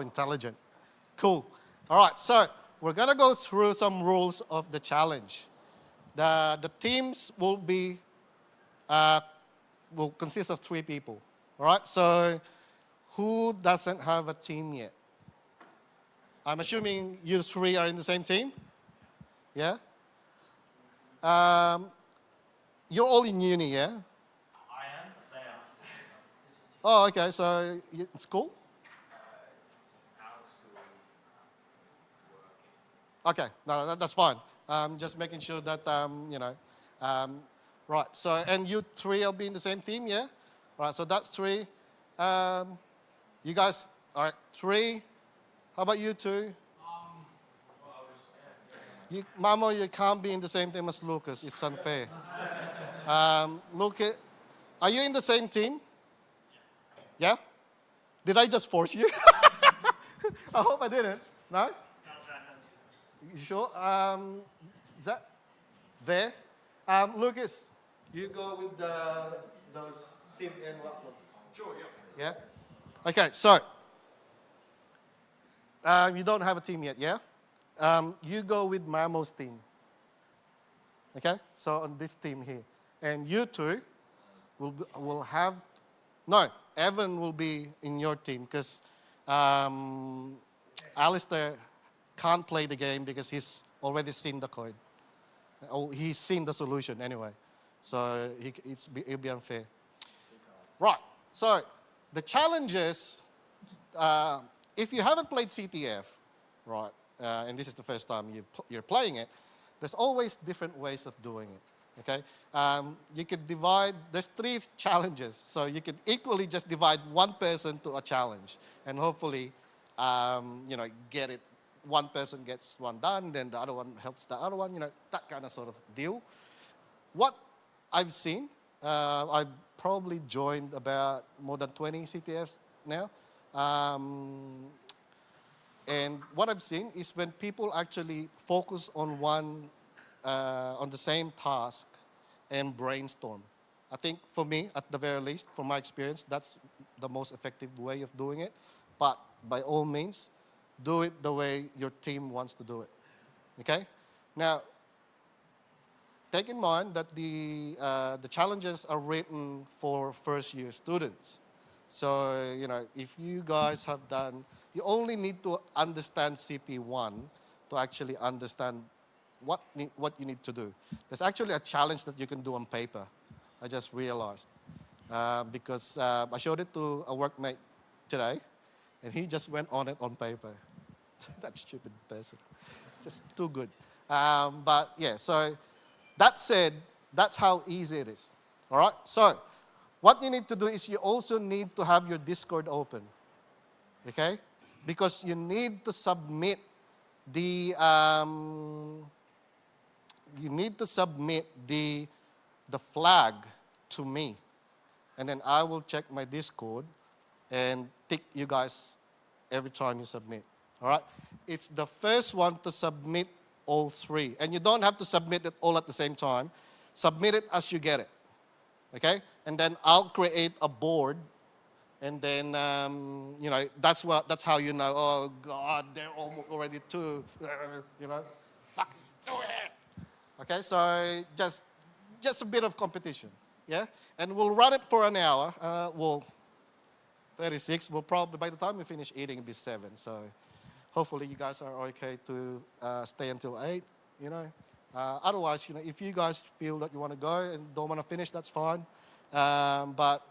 intelligent. Cool. All right, so we're going to go through some rules of the challenge. The teams uh, will consist of 3 people. All right, so who doesn't have a team yet? I'm assuming you 3 are in the same team? Yeah? Um, you're all in uni, yeah? I am, they are. Oh, okay, so in school? Out of school, working. Okay, no, that's fine. Just making sure that, right, so, and you 3 will be in the same team, yeah? Right, so that's 3. You guys, all right, 3. How about you 2? Well, I was, yeah. Mamo, you can't be in the same team as Lucas. It's unfair. Lucas, are you in the same team? Yeah? Did I just force you? I hope I didn't. No? You sure? Is that there? Lucas, you go with those sim and what? Sure, yeah. Yeah? Okay, so you don't have a team yet, yeah? You go with Mamo's team. Okay? So on this team here. And you 2 will have, no, Evan will be in your team because Alistair can't play the game because he's already seen the code. Oh, he's seen the solution anyway. So it'll be unfair. Right, so the challenges, if you haven't played CTF, right, and this is the first time you're playing it, there's always different ways of doing it, okay? You could divide, there's 3 challenges, so you could equally just divide one person to a challenge, and hopefully, get it, one person gets one done, then the other one helps the other one, that kind of sort of deal. What I've seen, I've probably joined about more than 20 CTFs now. And what I've seen is when people actually focus on on the same task and brainstorm. I think for me, at the very least, from my experience, that's the most effective way of doing it. But by all means, do it the way your team wants to do it. Okay? Now, take in mind that the challenges are written for first-year students. So, if you guys have done, you only need to understand CP1 to actually understand what you need to do. There's actually a challenge that you can do on paper. I just realized. Because I showed it to a workmate today, and he just went on it on paper. That stupid person. Just too good. But yeah, so that said, that's how easy it is. All right? So what you need to do is you also need to have your Discord open. Okay? Because you need to submit the flag to me. And then I will check my Discord and tick you guys every time you submit. All right? It's the first one to submit all 3. And you don't have to submit it all at the same time. Submit it as you get it. Okay? And then I'll create a board. And then, that's how you know, oh, God, they're already 2. Fuck, do it. Okay? So just a bit of competition. Yeah? And we'll run it for an hour. 36. We'll probably, by the time we finish eating, it'll be 7. So hopefully you guys are okay to stay until 8, Otherwise, if you guys feel that you want to go and don't want to finish, that's fine. But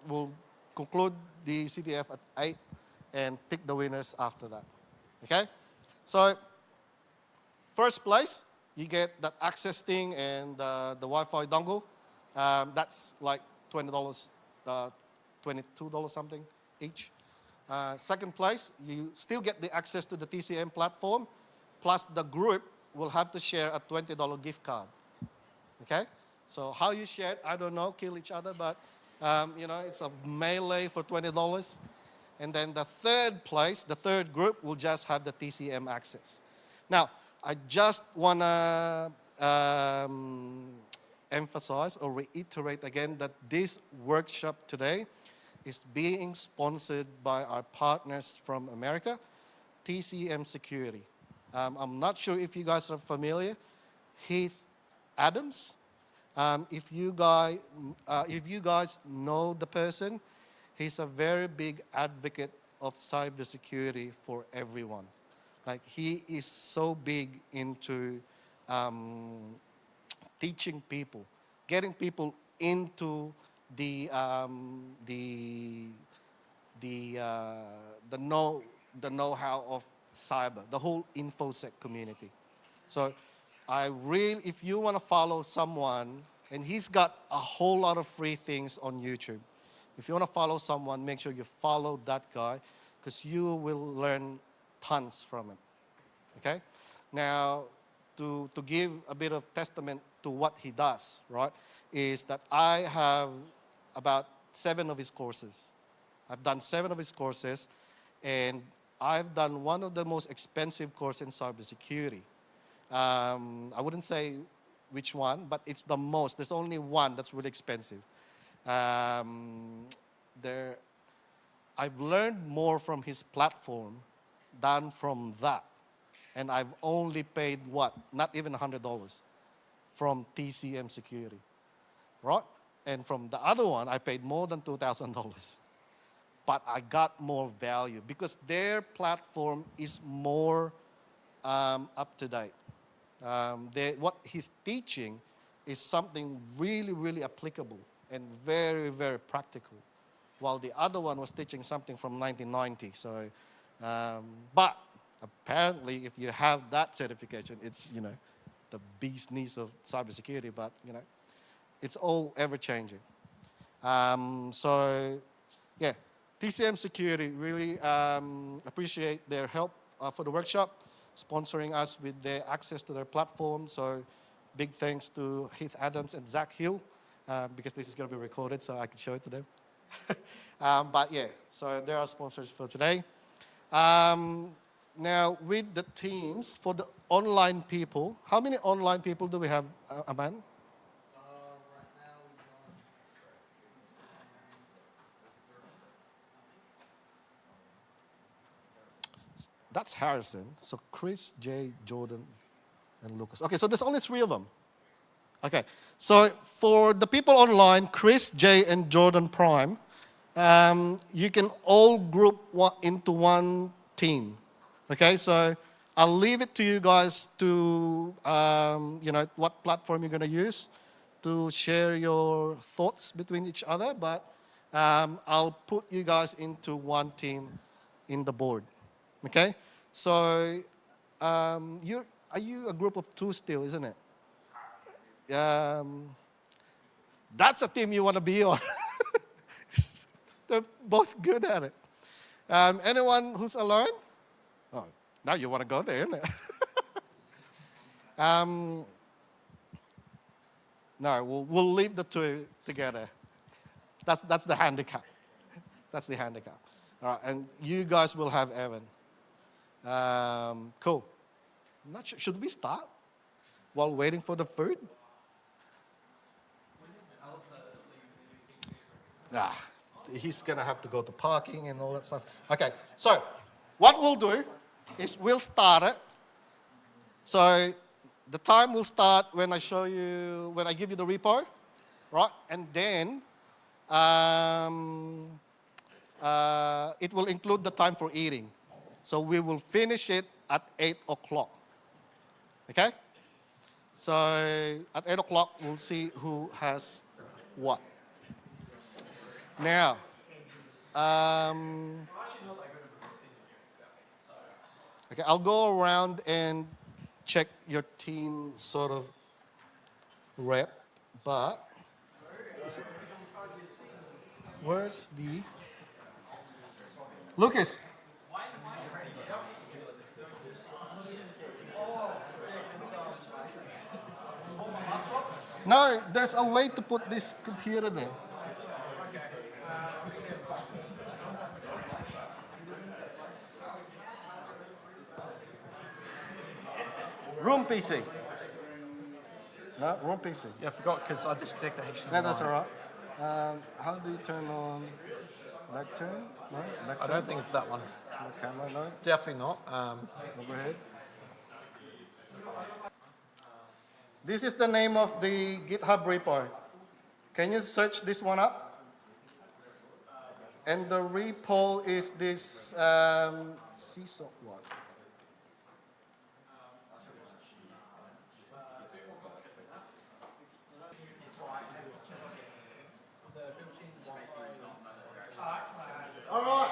we'll conclude the CTF at 8 and pick the winners after that. Okay? So first place, you get that access thing and the Wi-Fi dongle. That's like $20, $22 something each. Second place, you still get the access to the TCM platform, plus the group will have to share a $20 gift card. Okay? So how you share it, I don't know, kill each other, but it's a melee for $20. And then the third place, the third group, will just have the TCM access. Now, I just want to emphasize or reiterate again that this workshop today is being sponsored by our partners from America, TCM Security. I'm not sure if you guys are familiar. Heath Adams. If you guys know the person, he's a very big advocate of cybersecurity for everyone. Like he is so big into teaching people, getting people into the um, the the the know-how of cyber, the whole infosec community. So if you want to follow someone, and he's got a whole lot of free things on YouTube. If you want to follow someone, make sure you follow that guy, because you will learn tons from him. Okay? Now, to give a bit of testament to what he does, right, is that I have about 7 of his courses. I've done 7 of his courses, and I've done one of the most expensive courses in cybersecurity. I wouldn't say which one, but it's the most. There's only one that's really expensive. Um, there, I've learned more from his platform than from that. And I've only paid what? Not even $100 from TCM Security, right? And from the other one, I paid more than $2,000. But I got more value because their platform is more up to date. What he's teaching is something really, really applicable and very, very practical, while the other one was teaching something from 1990. So, but apparently, if you have that certification, it's the bee's knees of cybersecurity. But it's all ever changing. So, yeah, TCM Security really appreciate their help for the workshop, sponsoring us with their access to their platform. So big thanks to Heath Adams and Zach Hill, because this is going to be recorded so I can show it to them. But yeah, so they're our sponsors for today. Now with the teams, for the online people, how many online people do we have, Aman? Right now That's Harrison. So Chris, Jay, Jordan, and Lucas. Okay, so there's only 3 of them. Okay, so for the people online, Chris, Jay, and Jordan Prime, you can all group into one team. Okay, so I'll leave it to you guys to, what platform you're going to use to share your thoughts between each other, but I'll put you guys into one team in the board. Okay, so are you a group of 2 still, isn't it? That's a team you want to be on. They're both good at it. Anyone who's alone? Oh, now you want to go there, isn't it? No, we'll leave the 2 together. That's the handicap. That's the handicap. All right, and you guys will have Evan. Cool. I'm not sure. Should we start while waiting for the food? Nah, he's going to have to go to parking and all that stuff. Okay, so what we'll do is we'll start it. So the time will start when I give you the repo, right? And then it will include the time for eating. So we will finish it at 8 o'clock. Okay? So at 8 o'clock, we'll see who has what. Now, okay, I'll go around and check your team sort of rep, but where's the Lucas? No, there's a way to put this computer there. Room PC. No, room PC. Yeah, I forgot because I disconnected the HDMI. No, that's all right. How do you turn on? Lectern? No? Lectern? I don't think it's that one. No camera, no? Definitely not. No, go ahead. This is the name of the GitHub repo. Can you search this one up? And the repo is this CISO one. All right,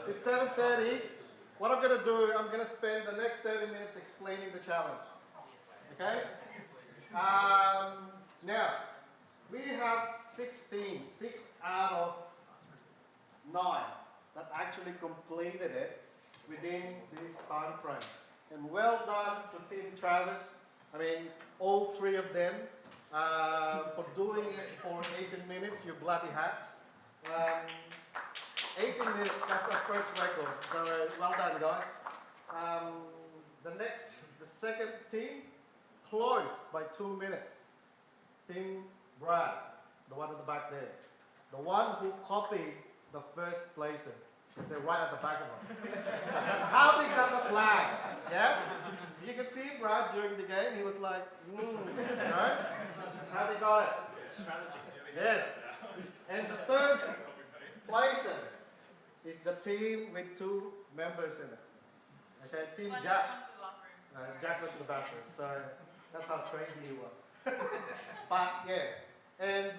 it's 7:30. What I'm going to do, I'm going to spend the next 30 minutes explaining the challenge. Okay? Now, we have 16, 6 out of 9 that actually completed it within this time frame. And well done to Team Travis. I mean, all 3 of them for doing it for 18 minutes, you bloody hacks. 18 minutes, that's our first record. So well done, guys. The second team, close by 2 minutes. Team Brad, the one at the back there. The one who copied the first placer. They're right at the back of them. That's how they got the flag. Yeah? You can see Brad during the game, he was like, right? That's how they got it. Strategy. Yes. And the third placer is the team with 2 members in it. Okay, Team Jack. Jack went to the bathroom, so that's how crazy he was. But yeah, and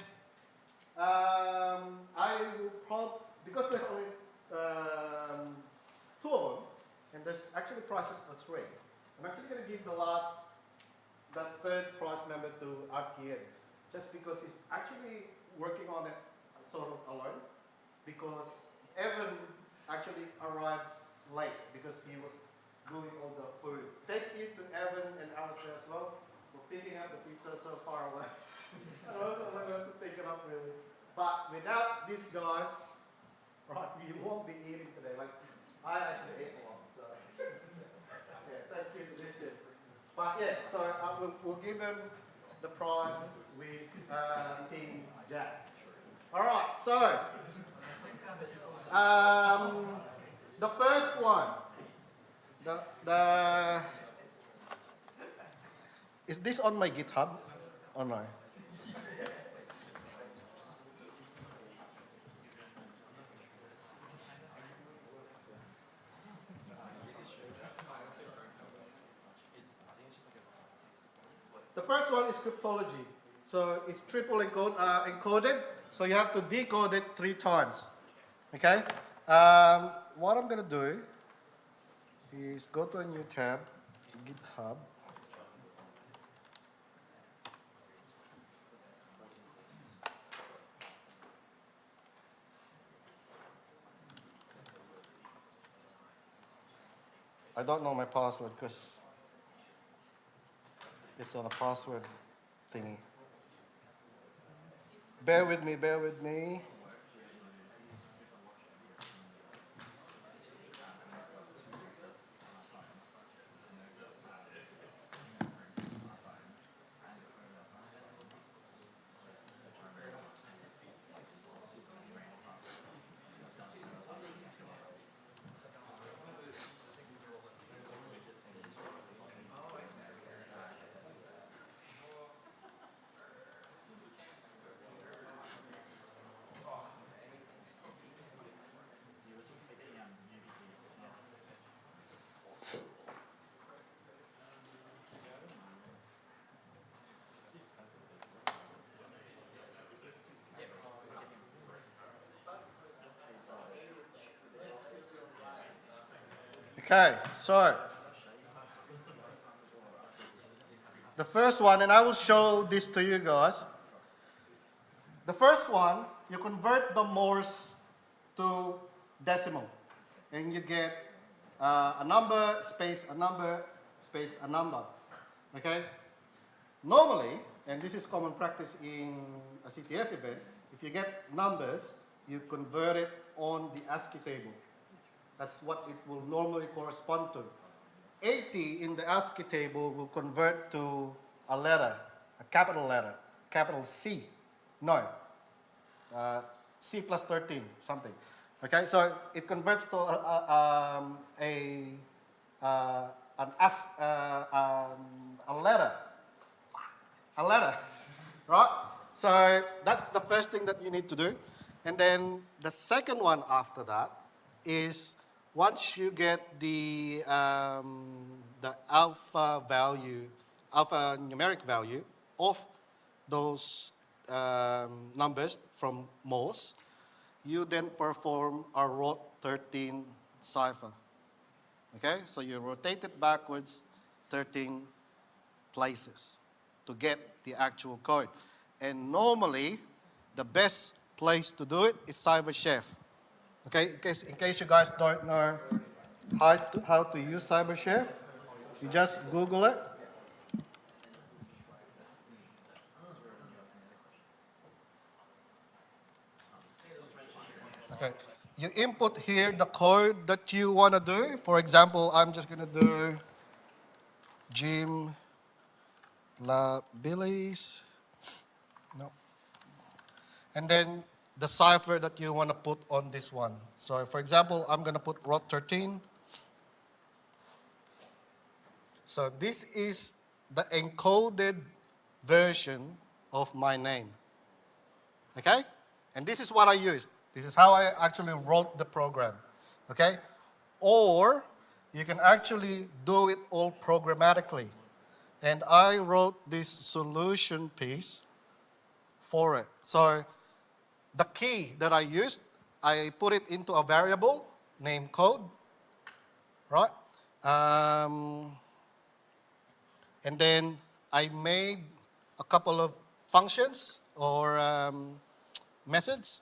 I will probably, because there's only 2 of them, and there's actually prizes for 3. I'm actually going to give the third prize member to RTN, just because he's actually working on it sort of alone, because Evan actually arrived late because he was doing all the food. Thank you to Evan and Alistair as well for picking up the pizza so far away. I don't know if I'm going to pick it up really. But without these guys, right, you won't be eating today. Like, I actually ate a lot. So, yeah, thank you to this kid. But yeah, so we'll give him the prize with Team Jack. All right, so the first one, is this on my GitHub or no? The first one is cryptology. So it's triple encoded, so you have to decode it 3 times. Okay? What I'm going to do is go to a new tab, GitHub. I don't know my password because it's on a password thingy. Bear with me, bear with me. Okay, so the first one, and I will show this to you guys. The first one, you convert the Morse to decimal, and you get a number, space, a number, space, a number. Okay? Normally, and this is common practice in a CTF event, if you get numbers, you convert it on the ASCII table. That's what it will normally correspond to. 80 in the ASCII table will convert to a letter, capital C. No. C plus 13, something. Okay, so it converts to a letter. A letter, right? So that's the first thing that you need to do. And then the second one after that is once you get the alpha numeric value of those numbers from Morse, you then perform a root 13 cipher. Okay, so you rotate it backwards 13 places to get the actual code. And normally, the best place to do it is CyberChef. Okay, in case you guys don't know how to use CyberChef, you just Google it. Okay, you input here the code that you want to do. For example, I'm just going to do Jim La Billy's. No. And then the cipher that you want to put on this one. So for example, I'm going to put root 13. So this is the encoded version of my name. Okay? And this is what I used. This is how I actually wrote the program. Okay? Or you can actually do it all programmatically. And I wrote this solution piece for it. So the key that I used, I put it into a variable named code, right? And then I made a couple of functions or methods.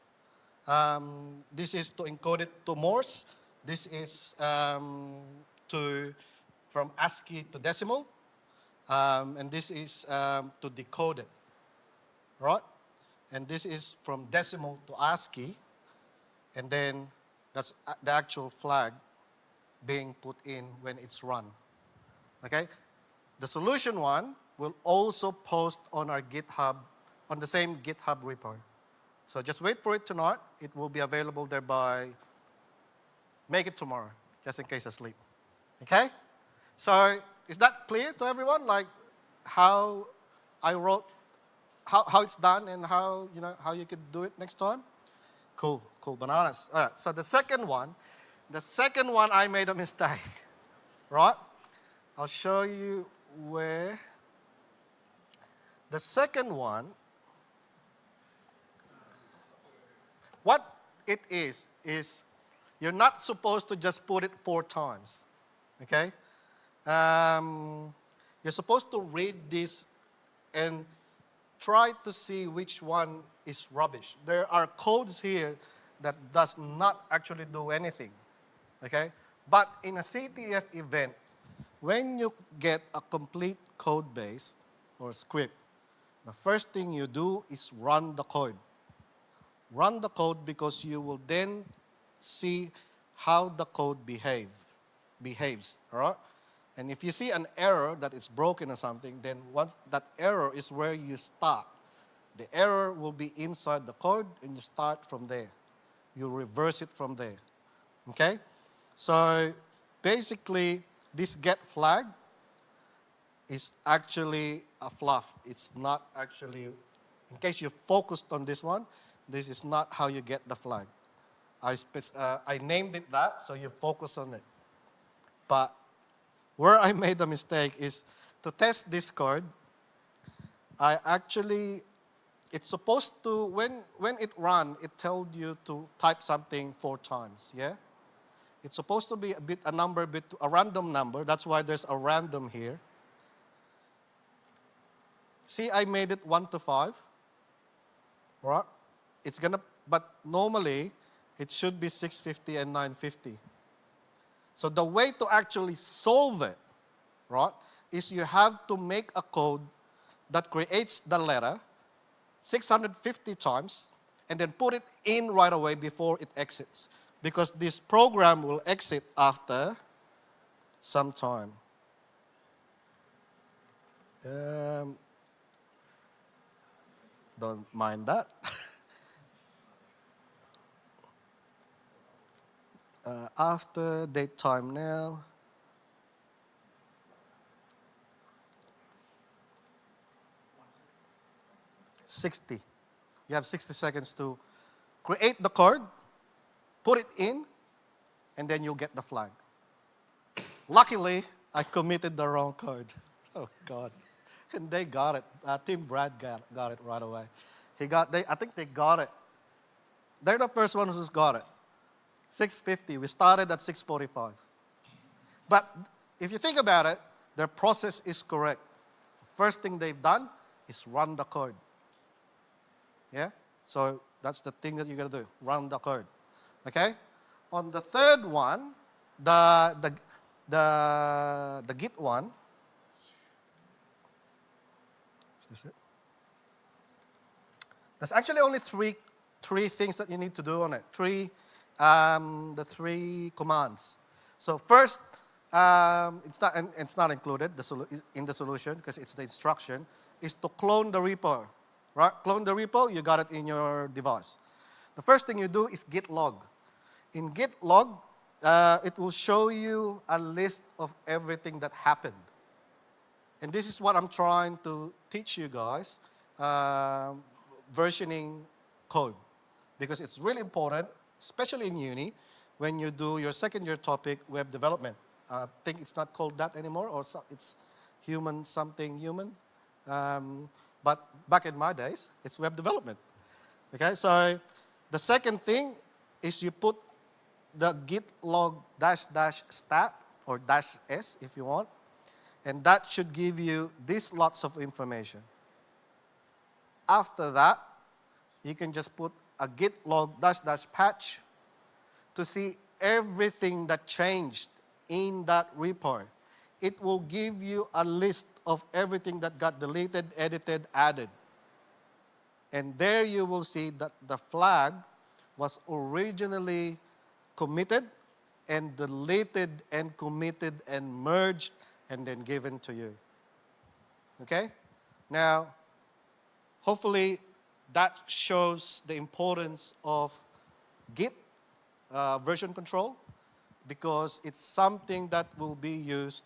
This is to encode it to Morse. This is from ASCII to decimal. And this is to decode it, right? And this is from decimal to ASCII. And then that's the actual flag being put in when it's run. Okay? The solution one will also post on our GitHub, on the same GitHub repo. So just wait for it tonight. It will be available there by, make it tomorrow, just in case I sleep. Okay? So is that clear to everyone? Like how I wrote, how it's done and how you could do it next time? Cool, bananas. All right, so the second one I made a mistake, right? I'll show you where. The second one, what it is you're not supposed to just put it 4 times, okay? You're supposed to read this and try to see which one is rubbish. There are codes here that does not actually do anything, okay? But in a CTF event, when you get a complete code base or script, the first thing you do is run the code. Run the code because you will then see how the code behaves, all right? And if you see an error that it's broken or something, then once that error is where you start. The error will be inside the code and you start from there. You reverse it from there, okay? So basically, this get flag is actually a fluff. It's not actually, in case you focused on this one, this is not how you get the flag. I named it that, so you focus on it. But where I made a mistake is to test this code, it's supposed to, when it ran, it told you to type something 4 times, yeah? It's supposed to be a random number. That's why there's a random here. See, I made it 1 to 5, right? But normally, it should be 650 and 950. So the way to actually solve it, right, is you have to make a code that creates the letter 650 times and then put it in right away before it exits. Because this program will exit after some time. Don't mind that. after date time now. $60. You have 60 seconds to create the card, put it in, and then you'll get the flag. Luckily, I committed the wrong card. Oh, God. And they got it. Team Brad got it right away. I think they got it. They're the first ones who's got it. 6:50. We started at 6:45. But if you think about it, their process is correct. First thing they've done is run the card. Yeah? So that's the thing that you got to do. Run the card. Okay? On the third one, the Git one. Is this it? There's actually only three things that you need to do on it. The three commands. So first, it's not included in the solution because it's the instruction, is to clone the repo. Right? Clone the repo, you got it in your device. The first thing you do is git log. In git log, it will show you a list of everything that happened. And this is what I'm trying to teach you guys, versioning code. Because it's really important, especially in uni, when you do your second year topic, web development. I think it's not called that anymore, or it's something human. But back in my days, it's web development. Okay, so the second thing is you put the git log --stat or -s if you want, and that should give you these lots of information. After that, you can just put a git log --patch to see everything that changed in that repo. It will give you a list of everything that got deleted, edited, added. And there you will see that the flag was originally committed and deleted and committed and merged and then given to you. Okay? Now, hopefully that shows the importance of Git version control, because it's something that will be used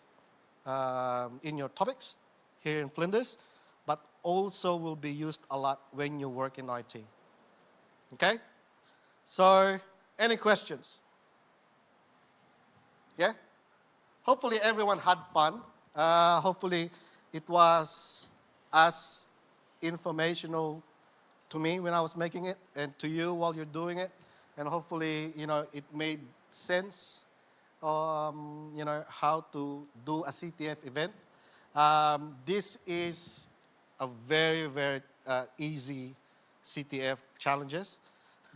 in your topics here in Flinders, but also will be used a lot when you work in IT. Okay? So, any questions? Yeah? Hopefully everyone had fun. Hopefully it was as informational to me when I was making it, and to you while you're doing it. And hopefully, it made sense, how to do a CTF event. This is a very, very easy CTF challenges.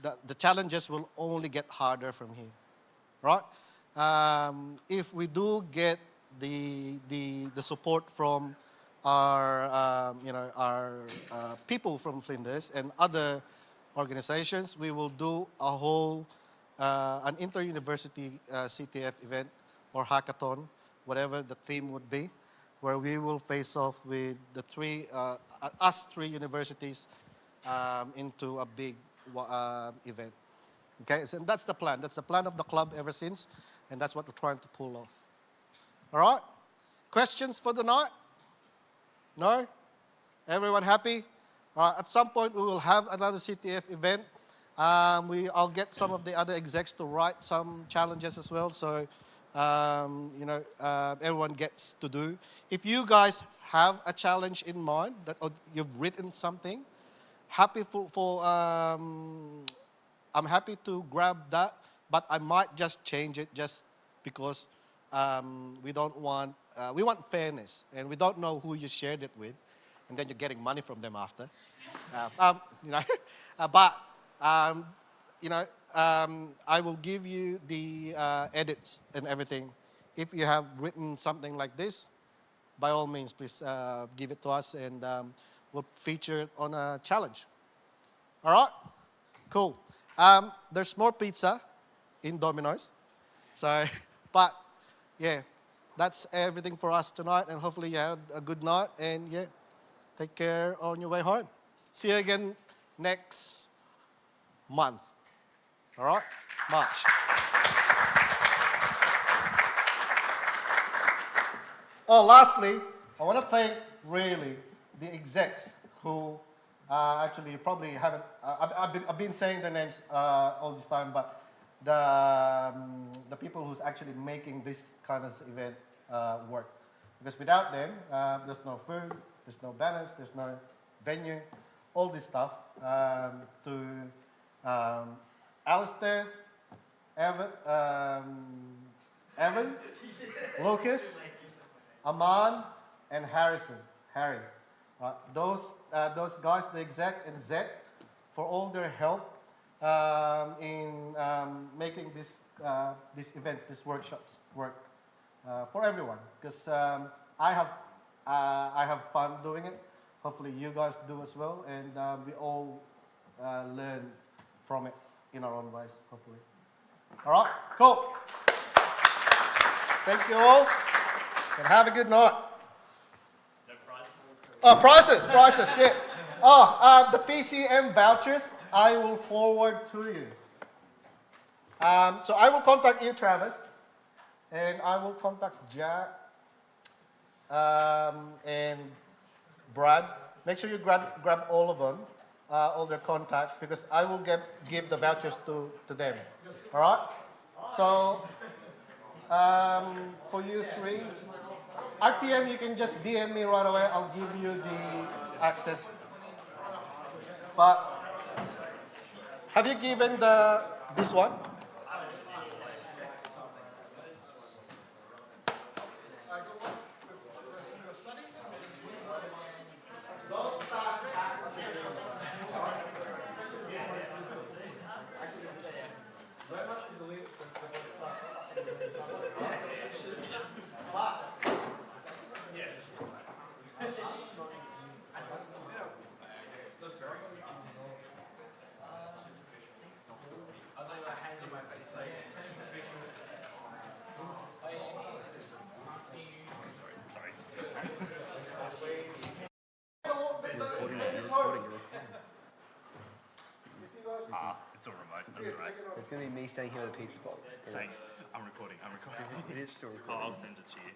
The challenges will only get harder from here, right? If we do get the support from our people from Flinders and other organizations, we will do a whole an inter-university CTF event or hackathon, whatever the theme would be, where we will face off with the three universities into a big event. Okay, so that's the plan. That's the plan of the club ever since, and that's what we're trying to pull off. All right? Questions for the night? No? Everyone happy? At some point, we will have another CTF event. I'll get some of the other execs to write some challenges as well, so everyone gets to do. If you guys have a challenge in mind that or you've written something, I'm happy to grab that, but I might just change it just because we want fairness, and we don't know who you shared it with, and then you're getting money from them after. I will give you the edits and everything. If you have written something like this, by all means, please give it to us, and we'll feature it on a challenge. All right? Cool. There's more pizza in Domino's. So, but yeah, that's everything for us tonight, and hopefully you had a good night, and yeah, take care on your way home. See you again next month. All right? March. Oh, lastly, I want to thank really the execs who actually you probably haven't. I've been saying their names all this time, but the people who's actually making this kind of event work. Because without them, there's no food, there's no banners, there's no venue, all this stuff. Alistair, Evan, Lucas, Aman, and Harry. Those guys, the exec and Zed, for all their help in making these events, these workshops work for everyone. Because I have fun doing it. Hopefully you guys do as well, and we all learn from it in our own ways, hopefully. All right, cool. Thank you all, and have a good night. No prizes? Oh, prices, shit. Oh, the PCM vouchers, I will forward to you. So I will contact you, Travis, and I will contact Jack and Brad. Make sure you grab all of them, all their contacts, because I will give the vouchers to them. All right? So, for you three, RTM, you can just DM me right away. I'll give you the access. But have you given this one? I was like, hands on my face, like, superficial. It's all remote. That's all right. It's going to be me standing here with a pizza box. Safe. I'm recording. I'm recording. It is still Oh, recording. I'll send it to you.